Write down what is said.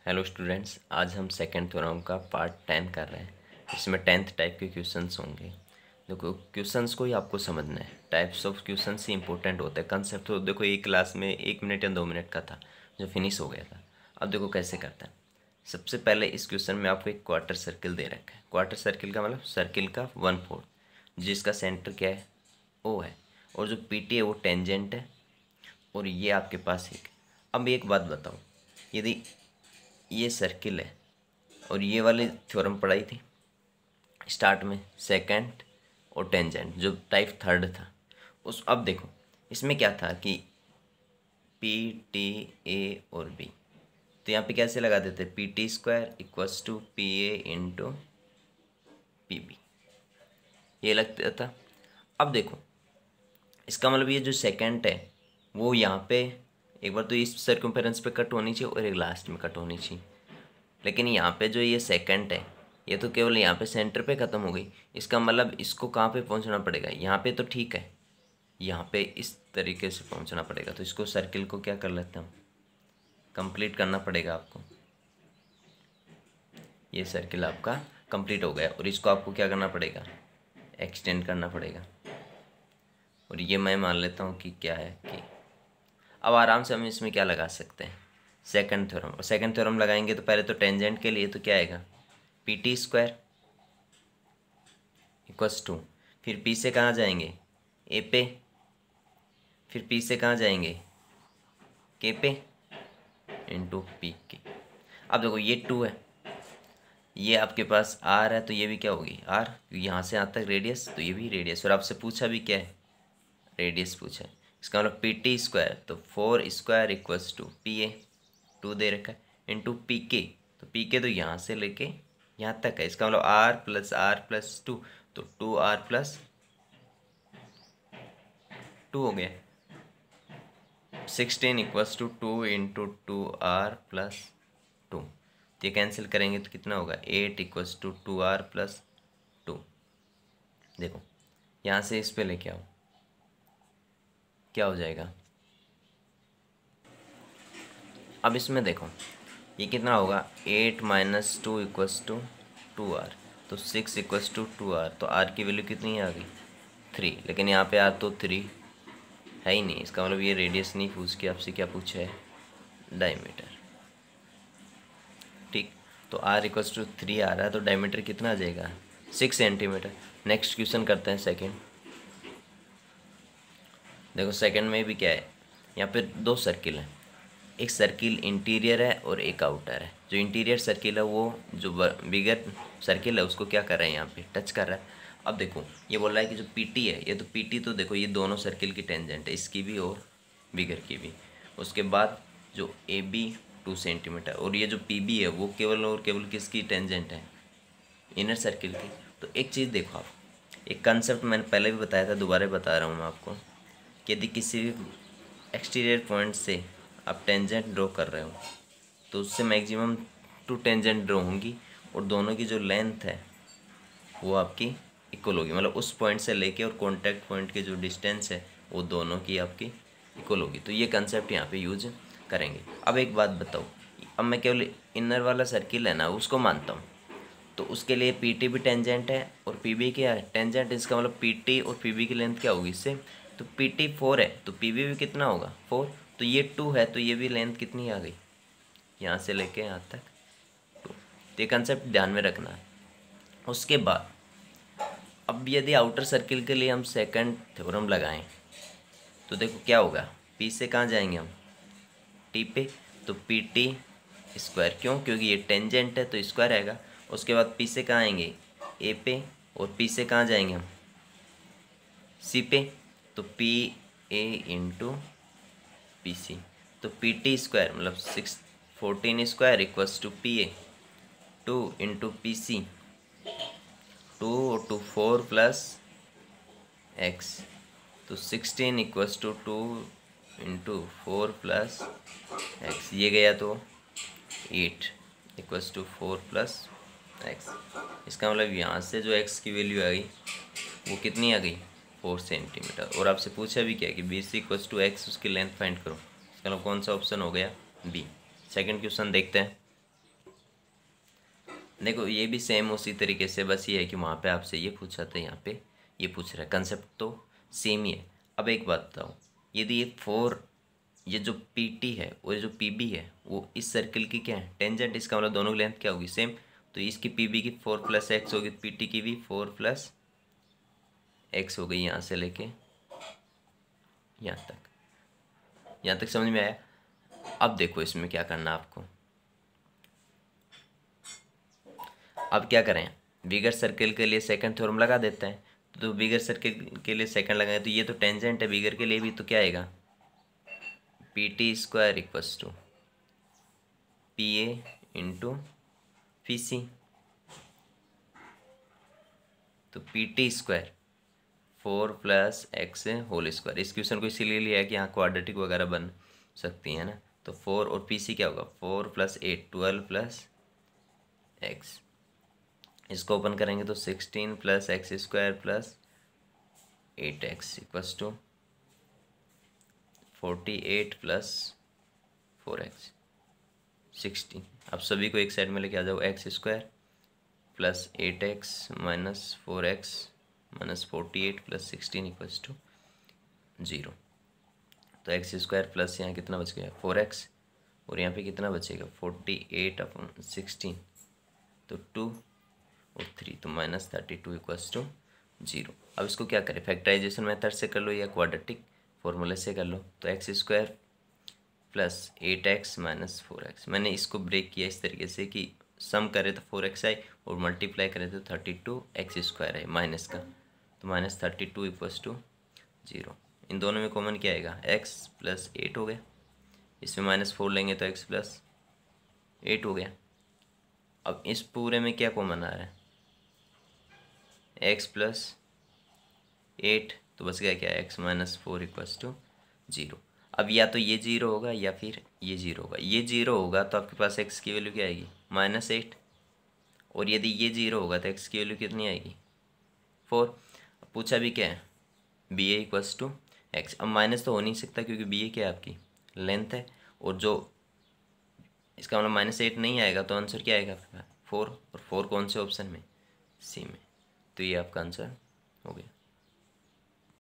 Hello students, आज हम second theorem का पार्ट 10 कर रहे हैं। इसमें 10th टाइप के क्वेश्चंस होंगे। देखो, क्वेश्चंस को ही आपको समझना है। Types of questions he important होते हैं। कंसेप्ट तो देखो एक क्लास में 1 मिनट या 2 मिनट का था जो फिनिश हो गया था। अब देखो कैसे करते हैं। सबसे पहले इस क्वेश्चन में आपको एक क्वार्टर सर्किल दे रखा है। क्वार्टर सर्किल का मतलब सर्किल का 1/4, जिसका सेंटर क्या है, ओ है, और जो पी है वो टेंजेंट है, और ये आपके पास एक। अब एक बात बताओ, यदि ये सर्किल है और ये वाली थ्योरम पढ़ाई थी स्टार्ट में, सेकंड और टेंजेंट जो टाइप थर्ड था उस। अब देखो इसमें क्या था कि पी टी ए और बी, तो यहाँ पे कैसे लगा देते, P T square equals to P A into P B, ये लगता था। अब देखो इसका मतलब ये जो सेकंड है वो यहाँ पे एक बार तो इस सर्कम्फेरेंस पे कट होनी चाहिए और एक लास्ट में कट होनी चाहिए। लेकिन यहाँ पे जो ये सेकंड है ये तो केवल यहाँ पे सेंटर पे ख़त्म हो गई। इसका मतलब इसको कहाँ पे पहुँचना पड़ेगा, यहाँ पे तो ठीक है, यहाँ पे इस तरीके से पहुँचना पड़ेगा। तो इसको सर्किल को क्या कर लेते हैं हम, कंप्लीट करना पड़ेगा आपको। ये सर्किल आपका कंप्लीट हो गया और इसको आपको क्या करना पड़ेगा, एक्सटेंड करना पड़ेगा। और ये मैं मान लेता हूँ कि क्या है कि अब आराम से हम इसमें क्या लगा सकते हैं, सेकंड थ्योरम। और सेकंड थ्योरम लगाएंगे तो पहले तो टेंजेंट के लिए तो क्या आएगा, P T square equals to, फिर पी से कहाँ जाएंगे, ए पे, फिर पी से कहाँ जाएंगे, के पे, इंटू पी के। अब देखो ये 2 है, ये आपके पास आर है, तो ये भी क्या होगी आर, यहाँ से यहाँ तक रेडियस, तो ये भी रेडियस। और आपसे पूछा भी क्या है, रेडियस पूछा है। इसका मतलब पी टी स्क्वायर, तो 4 square equals to P A, 2 दे रखा है, इंटू पी के। तो पी के तो यहाँ से लेके यहाँ तक है। इसका मतलब आर प्लस 2, तो 2 हो गया। 16 इक्वल्स टू 2 इंटू 2r+2, तो ये कैंसिल करेंगे तो कितना होगा, 8 इक्वल्स टू 2r+2। देखो यहाँ से इस पे लेके आओ, क्या हो जाएगा। अब इसमें देखो ये कितना होगा, 8 - 2 इक्वल्स टू 2r, तो 6 इक्वल्स टू 2r, तो r की वैल्यू कितनी आ गई, 3। लेकिन यहाँ पे r तो 3 है ही नहीं। इसका मतलब ये रेडियस नहीं पूछ के आपसे क्या पूछा है, डायमीटर। ठीक, तो r इक्वल्स टू 3 आ रहा है, तो डायमीटर कितना आ जाएगा, 6 सेंटीमीटर। नेक्स्ट क्वेश्चन करते हैं सेकंड। देखो सेकंड में भी क्या है, यहाँ पे 2 सर्किल हैं। एक सर्किल इंटीरियर है और एक आउटर है। जो इंटीरियर सर्किल है वो जो बिगर सर्किल है उसको क्या कर रहा है, यहाँ पे टच कर रहा है। अब देखो ये बोल रहा है कि जो पीटी है, ये तो पीटी तो देखो ये दोनों सर्किल की टेंजेंट है, इसकी भी और बिगर की भी। उसके बाद जो ए बी 2 सेंटीमीटर, और ये जो पी बी है वो केवल और केवल किसकी टेंजेंट है, इनर सर्किल की। तो एक चीज़ देखो आप, एक कंसेप्ट मैंने पहले भी बताया था, दोबारा बता रहा हूँ मैं आपको, कि यदि किसी भी एक्सटीरियर पॉइंट से आप टेंजेंट ड्रॉ कर रहे हो तो उससे मैक्सिमम 2 टेंजेंट ड्रॉ होंगी, और दोनों की जो लेंथ है वो आपकी इक्वल होगी। मतलब उस पॉइंट से लेके और कॉन्टैक्ट पॉइंट की जो डिस्टेंस है वो दोनों की आपकी इक्वल होगी। तो ये कंसेप्ट यहाँ पे यूज करेंगे। अब एक बात बताओ, अब मैं केवल इनर वाला सर्किल है ना उसको मानता हूँ, तो उसके लिए पी टी भी टेंजेंट है और पी बी क्या है, टेंजेंट। इसका मतलब पी टी और पी बी की लेंथ क्या होगी इससे, तो पी टी 4 है तो पी बी भी कितना होगा 4, तो ये 2 है तो ये भी लेंथ कितनी आ गई, यहाँ से लेके यहाँ तक 2। तो ये कंसेप्ट ध्यान में रखना है। उसके बाद अब यदि आउटर सर्किल के लिए हम सेकंड थ्योरम लगाएं तो देखो क्या होगा, पी से कहाँ जाएंगे हम, टी पे, तो पी टी स्क्वायर, क्यों, क्योंकि ये टेंजेंट है तो स्क्वायर आएगा। उसके बाद पी से कहाँ आएंगे, ए पे, और पी से कहाँ जाएंगे हम, सी पे, तो P A into P C, तो पी टी स्क्वायर मतलब 14 square equals to P A, 2 into P C, 2 और 2 4 प्लस एक्स, तो 16 equals to 2 into 4 plus X, ये गया तो 8 इक्वल्स टू 4 प्लस एक्स। इसका मतलब यहाँ से जो एक्स की वैल्यू आ गई वो कितनी आ गई, 4 सेंटीमीटर। और आपसे पूछा भी क्या कि B C equals to X, उसकी लेंथ फाइंड करो। इसका मतलब कौन सा ऑप्शन हो गया, बी। सेकंड क्वेश्चन देखते हैं। देखो ये भी सेम उसी तरीके से, बस ये है कि वहाँ पे आपसे ये पूछा था, यहाँ पे ये पूछ रहा है, कंसेप्ट तो सेम ही है। अब एक बात बताओ, यदि ये फोर, ये जो पी टी है और ये जो पी बी है वो इस सर्किल की क्या है, टेंजेंट, इसका मतलब दोनों की लेंथ क्या होगी, सेम। तो इसकी पी बी की 4 + x होगी, पी टी की भी 4 + x हो गई, यहाँ से लेके यहाँ तक। यहाँ तक समझ में आया? अब देखो इसमें क्या करना आपको। अब क्या करें, बिगर सर्किल के लिए सेकंड थ्योरम लगा देते हैं। तो बिगर सर्किल के लिए सेकंड लगाए तो ये तो टेंजेंट है, बिगर के लिए भी, तो क्या आएगा, PT² = PA × PC। तो PT² 4 + x² इस क्वेश्चन को इसीलिए लिया है कि यहाँ क्वाड्रेटिक वगैरह बन सकती है ना। तो 4 और PC क्या होगा, 4 + 8 12 + x। इसको ओपन करेंगे तो 16 + x² + 8x = 48 + 4x 16। अब सभी को एक साइड में लेके आ जाओ, x² + 8x - 4x - 48 + 16 = 0। तो x² प्लस यहाँ कितना बच गया, 4x, और यहाँ पे कितना बचेगा, 48/16, तो 2 और 3, तो -32 = 0। अब इसको क्या करें, फैक्टराइजेशन मेथड से कर लो या क्वाड्रेटिक फॉर्मूले से कर लो। तो x² + 8x - 4x, मैंने इसको ब्रेक किया इस तरीके से कि सम करे तो 4x आए और मल्टीप्लाई करें तो 32x² आए माइनस का, तो -32 = 0। इन दोनों में कॉमन क्या आएगा, x + 8 हो गया, इसमें -4 लेंगे तो x + 8 हो गया। अब इस पूरे में क्या कॉमन आ रहा है, x + 8, तो बच गया क्या, x - 4 = 0। अब या तो ये 0 होगा या फिर ये 0 होगा। ये 0 होगा तो आपके पास x की वैल्यू क्या आएगी, -8, और यदि ये 0 होगा तो x की वैल्यू कितनी आएगी, 4। पूछा भी क्या है, BA = x। अब माइनस तो हो नहीं सकता क्योंकि BA क्या है, आपकी लेंथ है, और जो इसका मतलब -8 नहीं आएगा, तो आंसर क्या आएगा आपका, 4, और 4 कौन से ऑप्शन में, सी में। तो ये आपका आंसर हो गया।